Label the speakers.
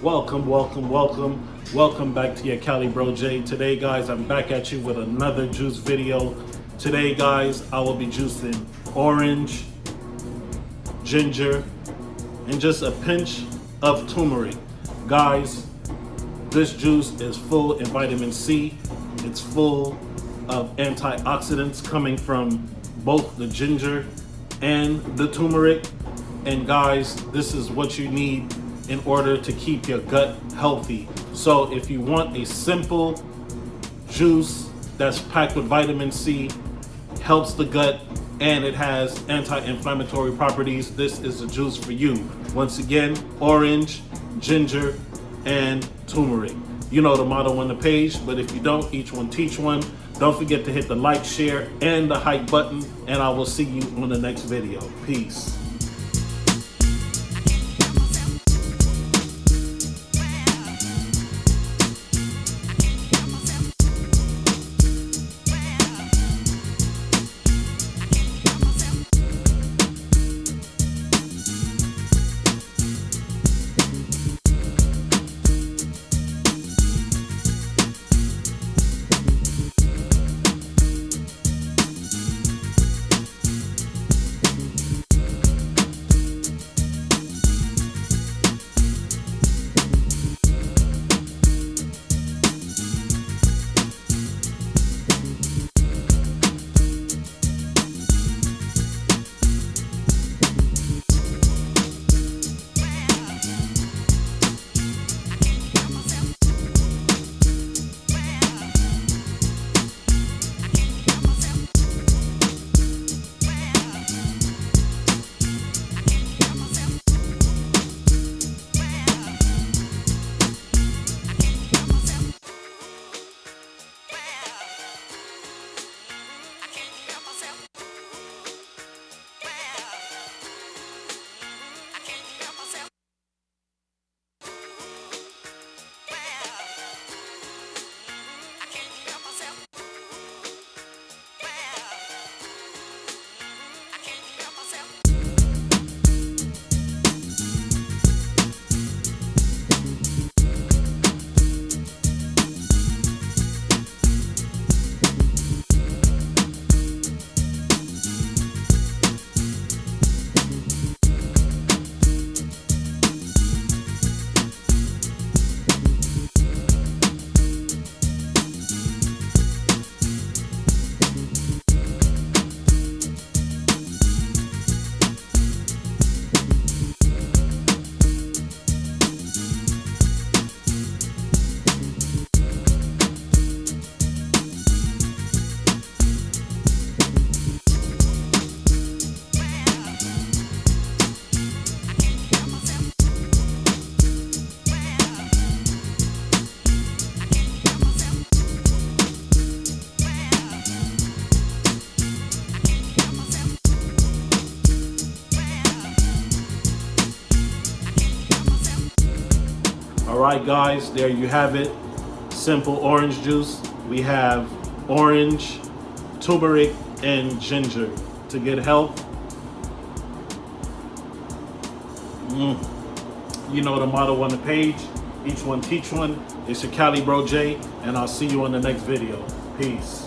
Speaker 1: Welcome back to your Cali Bro J. Today, guys, I'm back at you with another juice video. Today, guys, I will be juicing orange, ginger, and just a pinch of turmeric. Guys, this juice is full in vitamin C. It's full of antioxidants coming from both the ginger and the turmeric. And guys, this is what you need in order to keep your gut healthy. So if you want a simple juice that's packed with vitamin C, helps the gut, and it has anti-inflammatory properties, this is a juice for you. Once again, orange, ginger, and turmeric. You know the motto on the page, but if you don't, each one teach one. Don't forget to hit the like, share, and the hype button, and I will see you on the next video. Peace. All right, guys, there you have it. Simple orange juice. We have orange, turmeric, and ginger to get health. You know the motto on the page. Each one teach one. It's your Cali Bro J, and I'll see you on the next video. Peace.